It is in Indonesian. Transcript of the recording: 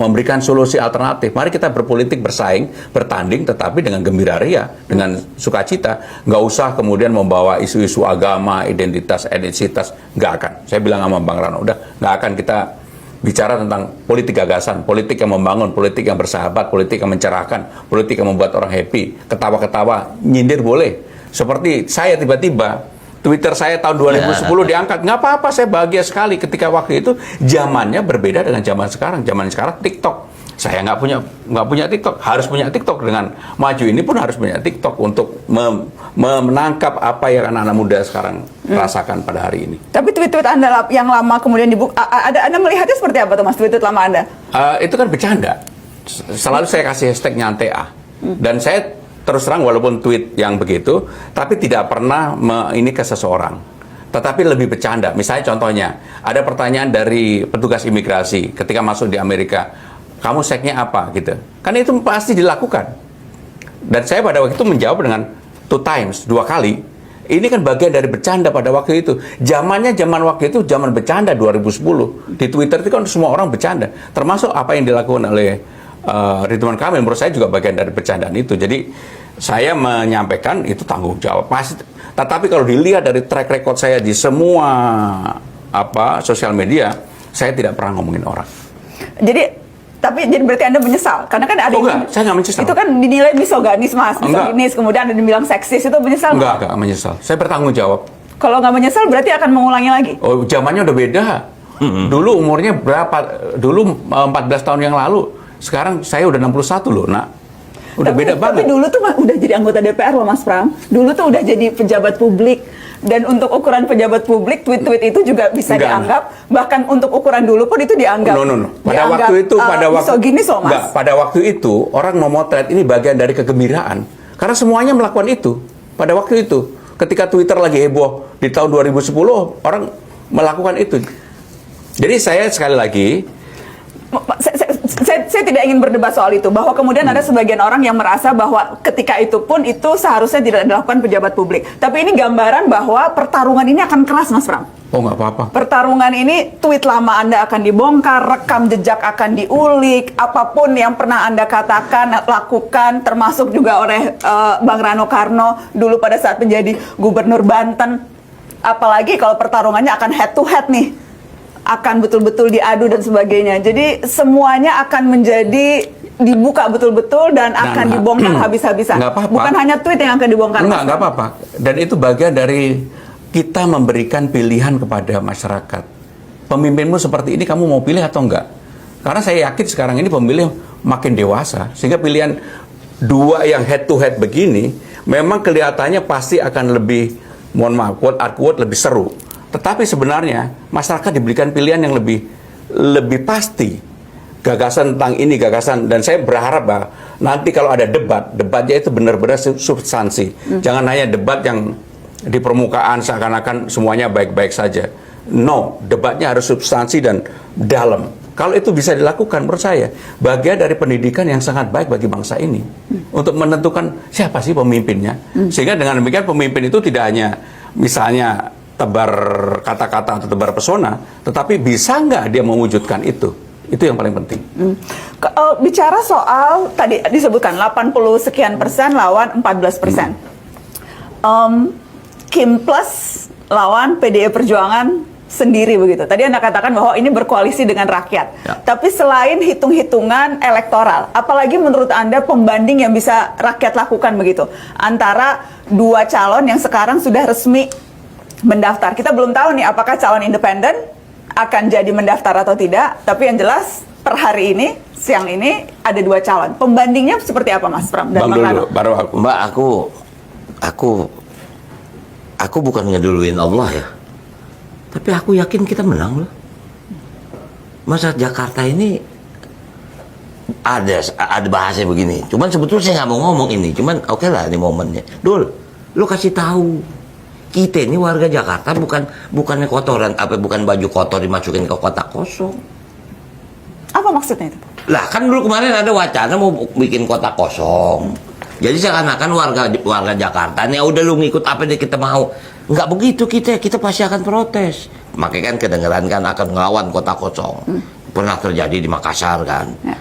memberikan solusi alternatif. Mari kita berpolitik, bersaing, bertanding, tetapi dengan gembira ria, dengan sukacita. Nggak usah kemudian membawa isu-isu agama, identitas, etnisitas. Nggak akan. Saya bilang sama Bang Rano, udah nggak akan kita bicara tentang politik gagasan, politik yang membangun, politik yang bersahabat, politik yang mencerahkan, politik yang membuat orang happy, ketawa-ketawa, nyindir boleh. Seperti saya tiba-tiba, Twitter saya tahun 2010 diangkat, nggak apa-apa, saya bahagia sekali ketika waktu itu zamannya berbeda dengan zaman sekarang. Zaman sekarang TikTok, saya nggak punya TikTok, harus punya TikTok. Dengan maju ini pun harus punya TikTok untuk menangkap apa yang anak-anak muda sekarang rasakan pada hari ini. Tapi tweet-tweet Anda yang lama kemudian Anda melihatnya seperti apa tuh Mas, tweet-tweet lama Anda? Itu kan bercanda. Selalu saya kasih hashtag nyantai dan saya terus terang walaupun tweet yang begitu, tapi tidak pernah ini ke seseorang. Tetapi lebih bercanda. Misalnya contohnya, ada pertanyaan dari petugas imigrasi ketika masuk di Amerika, kamu seknya apa gitu. Kan itu pasti dilakukan. Dan saya pada waktu itu menjawab dengan 2 times, 2 kali. Ini kan bagian dari bercanda pada waktu itu. Zaman waktu itu zaman bercanda 2010. Di Twitter itu kan semua orang bercanda. Termasuk apa yang dilakukan oleh Ridwan Kamil, menurut saya juga bagian dari bercandaan itu. Jadi saya menyampaikan itu tanggung jawab. Tetapi kalau dilihat dari track record saya di semua sosial media, saya tidak pernah ngomongin orang. Jadi berarti Anda menyesal? Karena kan ada saya nggak menyesal. Itu kan dinilai misoganis, Mas. Misoginis, kemudian ada dibilang seksis, itu menyesal? Enggak menyesal. Saya bertanggung jawab. Kalau nggak menyesal berarti akan mengulangi lagi? Oh, zamannya udah beda. Dulu umurnya berapa? Dulu 14 tahun yang lalu. Sekarang saya udah 61 loh, Nak. Udah beda banget. Tapi dulu tuh udah jadi anggota DPR loh, Mas Pram. Dulu tuh udah jadi pejabat publik. Dan untuk ukuran pejabat publik, tweet-tweet itu juga bisa dianggap. Bahkan untuk ukuran dulu pun itu dianggap. No. Pada waktu itu, misoginis loh, Mas. Enggak, pada waktu itu orang memotret ini bagian dari kegembiraan. Karena semuanya melakukan itu. Pada waktu itu, ketika Twitter lagi heboh di tahun 2010, orang melakukan itu. Jadi saya sekali lagi, saya tidak ingin berdebat soal itu, bahwa kemudian ada sebagian orang yang merasa bahwa ketika itu pun itu seharusnya tidak dilakukan pejabat publik. Tapi ini gambaran bahwa pertarungan ini akan keras, Mas Pram. Oh, nggak apa-apa. Pertarungan ini, tweet lama Anda akan dibongkar, rekam jejak akan diulik, apapun yang pernah Anda katakan, lakukan, termasuk juga oleh Bang Rano Karno dulu pada saat menjadi Gubernur Banten. Apalagi kalau pertarungannya akan head to head nih, akan betul-betul diadu dan sebagainya. Jadi semuanya akan menjadi dibuka betul-betul dan akan dibongkar habis-habisan. Bukan hanya tweet yang akan dibongkar. Nggak apa-apa. Dan itu bagian dari kita memberikan pilihan kepada masyarakat. Pemimpinmu seperti ini, kamu mau pilih atau enggak? Karena saya yakin sekarang ini pemilih makin dewasa, sehingga pilihan dua yang head to head begini memang kelihatannya pasti akan lebih, mohon maaf, quote lebih seru. Tetapi sebenarnya masyarakat diberikan pilihan yang lebih pasti, gagasan tentang ini, gagasan, dan saya berharap bahwa nanti kalau ada debatnya itu benar-benar substansi. Jangan hanya debat yang di permukaan seakan-akan semuanya baik-baik saja. No, debatnya harus substansi dan dalam. Kalau itu bisa dilakukan, menurut saya bagian dari pendidikan yang sangat baik bagi bangsa ini untuk menentukan siapa sih pemimpinnya. Sehingga dengan demikian pemimpin itu tidak hanya misalnya tebar kata-kata atau tebar pesona, tetapi bisa nggak dia mewujudkan itu? Itu yang paling penting. Bicara soal tadi disebutkan 80 sekian persen lawan 14%. Kim Plus lawan PDI Perjuangan sendiri begitu. Tadi Anda katakan bahwa ini berkoalisi dengan rakyat. Ya. Tapi selain hitung-hitungan elektoral, apalagi menurut Anda pembanding yang bisa rakyat lakukan begitu antara dua calon yang sekarang sudah resmi mendaftar? Kita belum tahu nih apakah calon independen akan jadi mendaftar atau tidak, tapi yang jelas per hari ini, siang ini ada dua calon. Pembandingnya seperti apa, Mas Pram dan Bang Rano? Baru aku. Mbak, aku bukan ngeduluin Allah ya. Tapi aku yakin kita menang loh. Masa Jakarta ini ada bahasa begini. Cuman sebetulnya saya nggak mau ngomong ini. Cuman oke lah ini momennya. Dul, lu kasih tahu. Kita ini warga Jakarta bukannya kotoran, bukan baju kotor dimasukin ke kotak kosong. Apa maksudnya itu? Lah kan dulu kemarin ada wacana mau bikin kotak kosong. Jadi seakan-akan warga Jakarta nih udah lu ngikut apa yang kita mau. Nggak begitu kita pasti akan protes. makanya kan kedengeran kan akan ngelawan kota kosong. Pernah terjadi di Makassar kan. Ya.